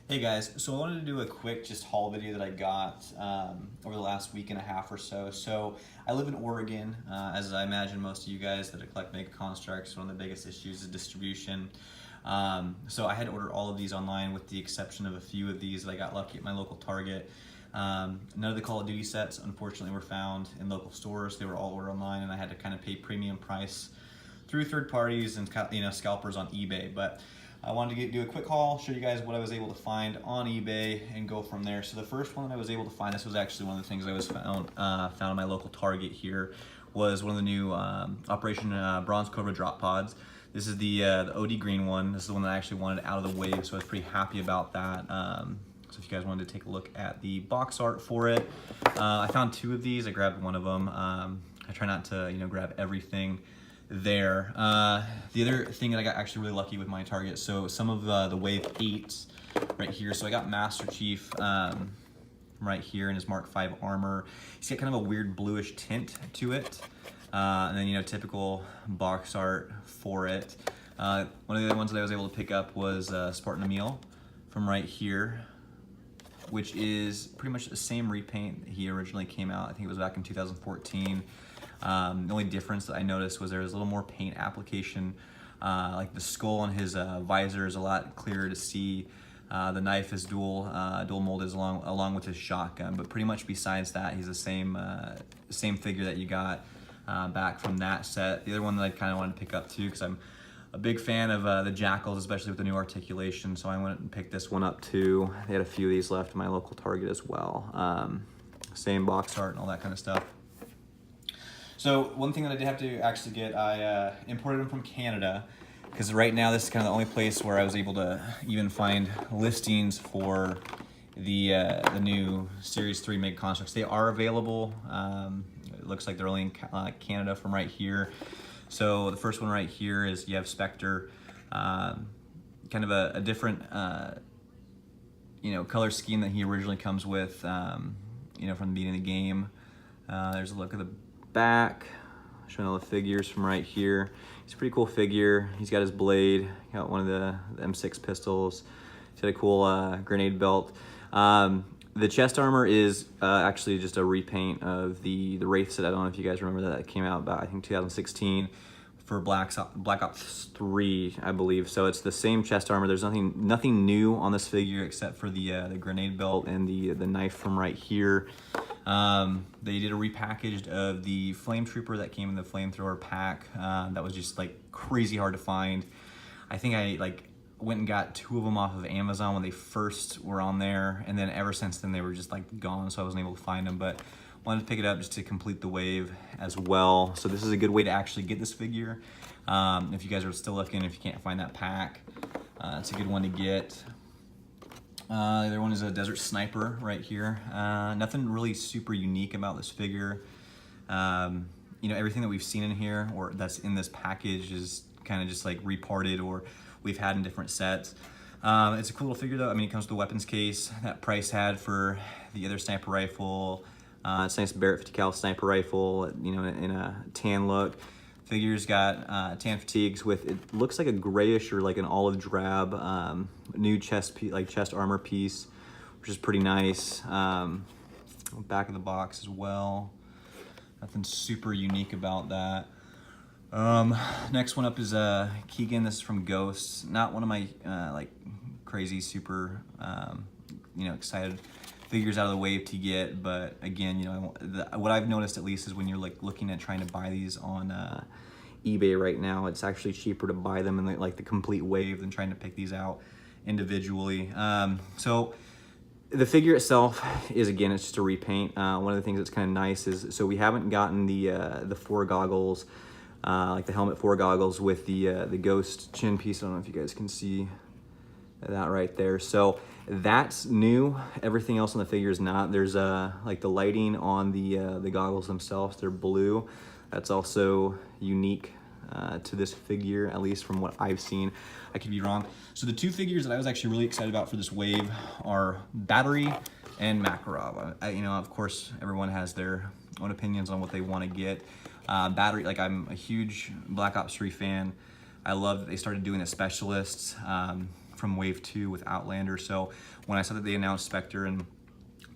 Hey guys, so I wanted to do a quick just haul video that I got over the last week and a half or so. So I live in Oregon, as I imagine most of you guys that collect make Construx. One of the biggest issues is distribution. So I had to order all of these online with the exception of a few of these that I got lucky at my local Target. None of the Call of Duty sets unfortunately were found in local stores. They were all ordered online and I had to kind of pay premium price through third parties and scalpers on eBay. But I wanted to do a quick haul, show you guys what I was able to find on eBay and go from there. So the first one that I was able to find, this was actually one of the things I was found in my local Target here, was one of the new Operation Bronze Cobra drop pods. This is the OD green one. This is the one that I actually wanted out of the wave, so I was pretty happy about that. So if you guys wanted to take a look at the box art for it, I found two of these. I grabbed one of them. I try not to grab everything there. The other thing that I got actually really lucky with my Target, so some of the Wave 8s right here. So I got Master Chief right here in his Mark V armor. He's got kind of a weird bluish tint to it. And then, typical box art for it. One of the other ones that I was able to pick up was Spartan Emil from right here, which is pretty much the same repaint he originally came out. I think it was back in 2014. The only difference that I noticed was there was a little more paint application. Like the skull on his visor is a lot clearer to see. The knife is dual molded along with his shotgun. But pretty much besides that, he's the same figure that you got back from that set. The other one that I kind of wanted to pick up too, because I'm a big fan of the Jackals, especially with the new articulation. So I went and picked this one up too. They had a few of these left in my local Target as well. Same box art and all that kind of stuff. So one thing that I did have to actually get, I imported them from Canada, because right now this is kind of the only place where I was able to even find listings for the new Series 3 MIG Constructs. They are available. It looks like they're only in Canada from right here. So the first one right here is you have Spectre, kind of a different color scheme that he originally comes with, from the beginning of the game. There's a look at the back, showing all the figures from right here. He's a pretty cool figure. He's got his blade, got one of the M6 pistols. He's got a cool grenade belt. The chest armor is actually just a repaint of the Wraith set. I don't know if you guys remember that. It came out about, I think, 2016 for Black Ops 3, I believe. So it's the same chest armor. There's nothing new on this figure except for the grenade belt and the knife from right here. They did a repackaged of the Flame Trooper that came in the flamethrower pack. That was just like crazy hard to find. I think I went and got two of them off of Amazon when they first were on there, and then ever since then they were just gone, so I wasn't able to find them. But wanted to pick it up just to complete the wave as well. So this is a good way to actually get this figure. If you guys are still looking, if you can't find that pack, it's a good one to get. The other one is a Desert Sniper right here. Nothing really super unique about this figure. Everything that we've seen in here or that's in this package is kind of just reparted or we've had in different sets. It's a cool little figure though. I mean, it comes with the weapons case that Price had for the other sniper rifle. It's a nice Barrett 50 cal sniper rifle, in a tan look. Figure's got tan fatigues with, it looks like a grayish or an olive drab new chest armor piece, which is pretty nice. Back of the box as well. Nothing super unique about that. Next one up is Keegan. This is from Ghosts. Not one of my crazy super excited figures out of the wave to get, but again, what I've noticed at least is when you're looking at trying to buy these on eBay right now, it's actually cheaper to buy them in the complete wave than trying to pick these out individually. So the figure itself is, again, it's just a repaint. One of the things that's kind of nice is, so we haven't gotten the four goggles, the helmet four goggles with the ghost chin piece. I don't know if you guys can see that right there. So that's new. Everything else on the figure is not. There's the lighting on the goggles themselves. They're blue. That's also unique to this figure, at least from what I've seen. I could be wrong. So the two figures that I was actually really excited about for this wave are Battery and Makarov. Of course, everyone has their own opinions on what they want to get. Battery, I'm a huge Black Ops 3 fan. I love that they started doing the specialists. from Wave 2 with Outlander. So when I saw that they announced Spectre and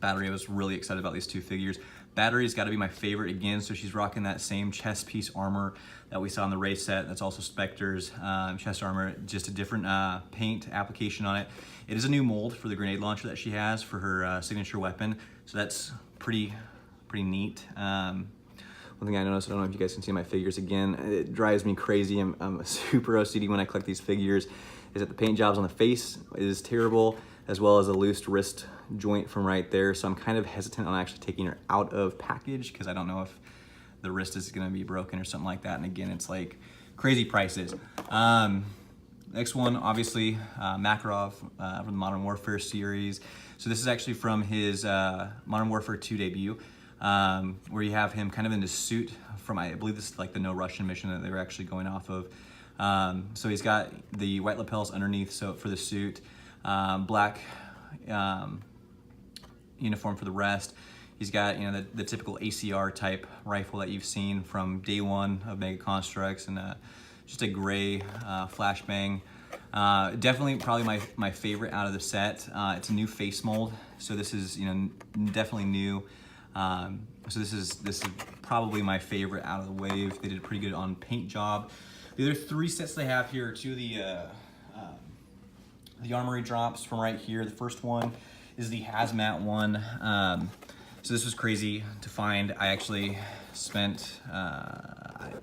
Battery, I was really excited about these two figures. Battery's got to be my favorite again, so she's rocking that same chest piece armor that we saw in the race set. That's also Spectre's chest armor, just a different paint application on it. It is a new mold for the grenade launcher that she has for her signature weapon, so that's pretty neat. One thing I noticed, I don't know if you guys can see my figures again, it drives me crazy. I'm super OCD when I collect these figures, is that the paint jobs on the face is terrible, as well as a loose wrist joint from right there. So I'm kind of hesitant on actually taking her out of package because I don't know if the wrist is gonna be broken or something like that. And again, it's like crazy prices. Next one, obviously, Makarov from the Modern Warfare series. So this is actually from his Modern Warfare 2 debut, where you have him kind of in his suit from, I believe this is like the No Russian mission that they were actually going off of. So he's got the white lapels underneath, so for the suit, black uniform for the rest. He's got, you know, the typical ACR type rifle that you've seen from day one of Mega Construx, and just a gray flashbang. Definitely probably my favorite out of the set. It's a new face mold, so this is, you know, definitely new. So this is probably my favorite out of the wave. They did pretty good on paint job. The other three sets they have here are two of the Armory drops from right here. The first one is the hazmat one. So this was crazy to find. I actually spent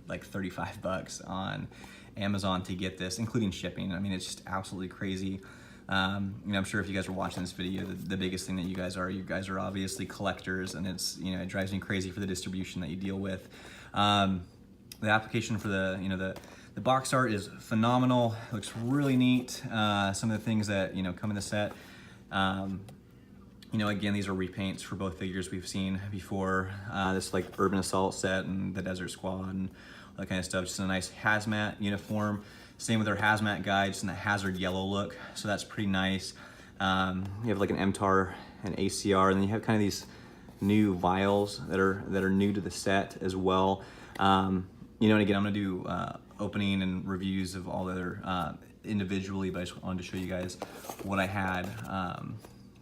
like 35 bucks on Amazon to get this, including shipping. I mean, it's just absolutely crazy. You know, I'm sure if you guys are watching this video, the biggest thing that you guys are obviously collectors, and it's, you know, it drives me crazy for the distribution that you deal with. The application for the, you know, the box art is phenomenal. It looks really neat. Some of the things that, you know, come in the set. You know, again, these are repaints for both figures we've seen before. This like Urban Assault set and the Desert Squad and all that kind of stuff. Just a nice hazmat uniform. Same with our hazmat guy, just in that hazard yellow look. So that's pretty nice. You have like an MTAR and ACR, and then you have kind of these new vials that are new to the set as well. You know, and again, I'm gonna do opening and reviews of all the other individually, but I just wanted to show you guys what I had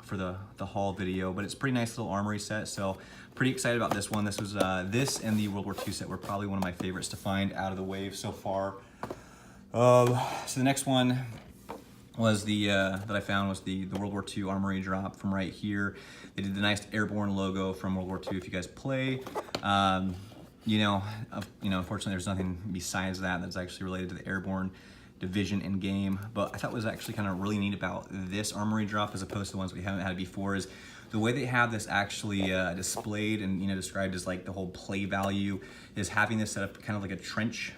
for the haul video. But it's a pretty nice little Armory set, so pretty excited about this one. This was this and the World War II set were probably one of my favorites to find out of the wave so far. So the next one was the that I found was the World War II Armory drop from right here. They did the nice airborne logo from World War II. If you guys play, you know, unfortunately, there's nothing besides that that's actually related to the airborne division in game. But I thought was actually kind of really neat about this Armory drop, as opposed to the ones we haven't had before, is the way they have this actually displayed and, you know, described as like the whole play value is having this set up kind of like a trench.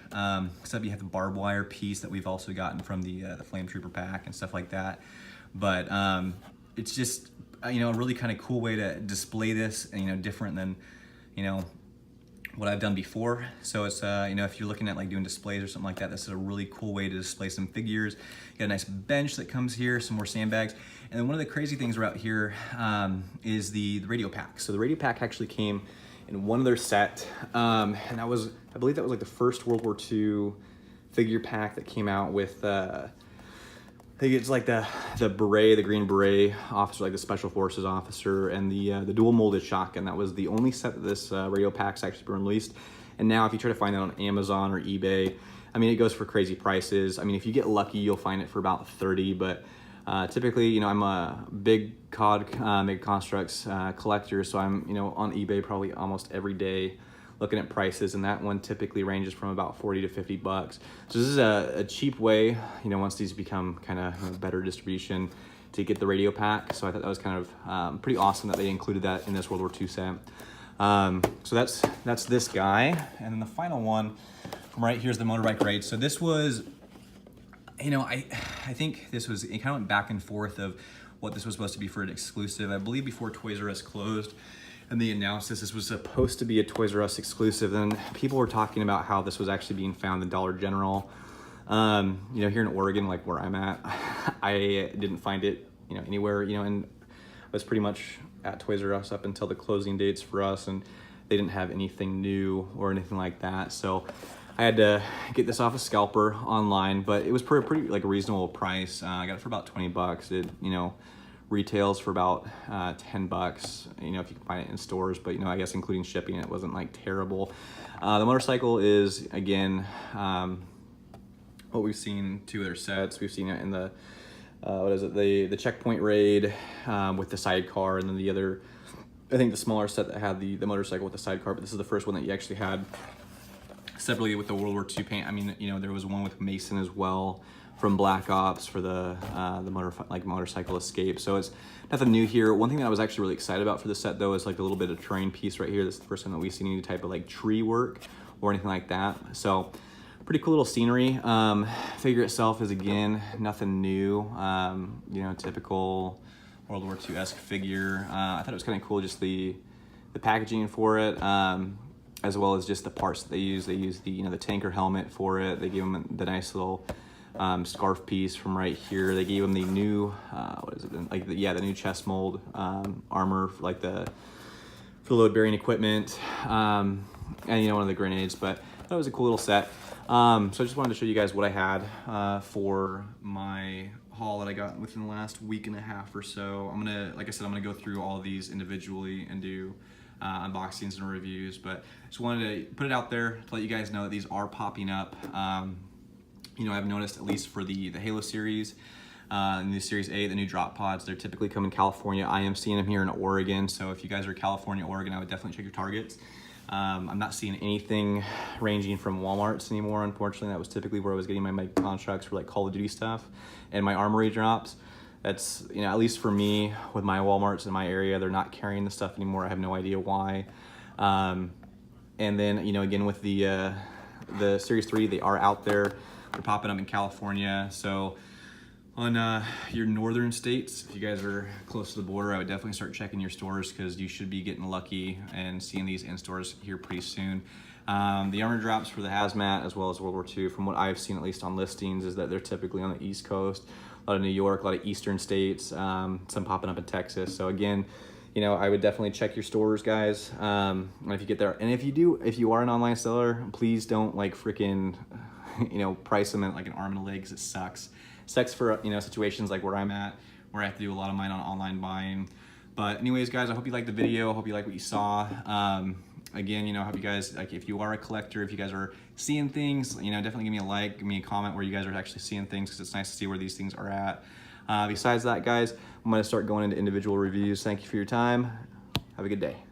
Except you have the barbed wire piece that we've also gotten from the Flame Trooper pack and stuff like that. But it's just, you know, a really kind of cool way to display this, and, you know, different than, you know, what I've done before. So it's, you know, if you're looking at like doing displays or something like that, this is a really cool way to display some figures. You got a nice bench that comes here, some more sandbags. And then one of the crazy things about here is the radio pack. So the radio pack actually came in one of their set. And that was, I believe that was like the first World War II figure pack that came out with, I think it's like the beret, the green beret officer, like the special forces officer, and the dual molded shotgun. That was the only set that this radio pack's actually been released. And now if you try to find that on Amazon or eBay, I mean, it goes for crazy prices. I mean, if you get lucky, you'll find it for about 30, but typically, you know, I'm a big COD, Mega Construx collector, so I'm, you know, on eBay probably almost every day looking at prices, and that one typically ranges from about 40 to 50 bucks. So this is a cheap way, you know, once these become kind of, you know, better distribution, to get the radio pack. So I thought that was kind of pretty awesome that they included that in this World War II set. So that's this guy. And then the final one from right here is the motorbike raid. So this was, you know, I think this was, it kind of went back and forth of what this was supposed to be for an exclusive. I believe before Toys R Us closed and they announced this was supposed to be a Toys R Us exclusive, then people were talking about how this was actually being found in Dollar General. You know, here in Oregon, like where I'm at, I didn't find it, you know, anywhere, you know, and I was pretty much at Toys R Us up until the closing dates for us, and they didn't have anything new or anything like that. So I had to get this off a scalper online, but it was pretty like a reasonable price. I got it for about 20 bucks. It, you know, retails for about 10 bucks, you know, if you can find it in stores, but, you know, I guess including shipping, it wasn't like terrible. The motorcycle is, again, what we've seen 2 other sets. We've seen it in the, what is it, the Checkpoint Raid with the sidecar, and then the other, I think the smaller set that had the motorcycle with the sidecar, but this is the first one that you actually had separately with the World War II paint. I mean, you know, there was one with Mason as well from Black Ops for the motorcycle escape. So it's nothing new here. One thing that I was actually really excited about for the set though is like the little bit of terrain piece right here. This is the first time that we've seen any type of like tree work or anything like that. So pretty cool little scenery. Figure itself is, again, nothing new. You know, typical World War II-esque figure. I thought it was kind of cool, just the packaging for it. As well as just the parts that they use. They use the, you know, the tanker helmet for it. They gave them the nice little scarf piece from right here. They gave them the new, what is it? Like the new chest mold armor, like for the load bearing equipment, and, you know, one of the grenades. But that was a cool little set. So I just wanted to show you guys what I had for my haul that I got within the last week and a half or so. I'm gonna, like I said, I'm gonna go through all of these individually and do unboxings and reviews, but just wanted to put it out there to let you guys know that these are popping up. You know, I've noticed, at least for the Halo series, and the Series 8, the new drop pods, they're typically come in California. I am seeing them here in Oregon, so if you guys are California, Oregon, I would definitely check your targets. I'm not seeing anything ranging from Walmarts anymore, unfortunately. That was typically where I was getting my Construx for like Call of Duty stuff and my Armory drops. That's, you know, at least for me, with my Walmarts in my area, they're not carrying the stuff anymore. I have no idea why. And then, you know, again, with the Series 3, they are out there. They're popping up in California. So on your northern states, if you guys are close to the border, I would definitely start checking your stores, because you should be getting lucky and seeing these in stores here pretty soon. The armor drops for the hazmat as well as World War II, from what I've seen, at least on listings, is that they're typically on the East Coast, a lot of New York, a lot of eastern states, some popping up in Texas. So again, you know, I would definitely check your stores, guys. If you get there, and if you are an online seller, please don't like freaking, you know, price them at like an arm and a leg, 'cause it sucks. Sucks for, you know, situations like where I'm at, where I have to do a lot of mine on online buying. But anyways, guys, I hope you liked the video. I hope you like what you saw. Again, you know, I hope you guys, like, if you are a collector, if you guys are seeing things, you know, definitely give me a like, give me a comment where you guys are actually seeing things, because it's nice to see where these things are at. Besides that, guys, I'm going to start going into individual reviews. Thank you for your time. Have a good day.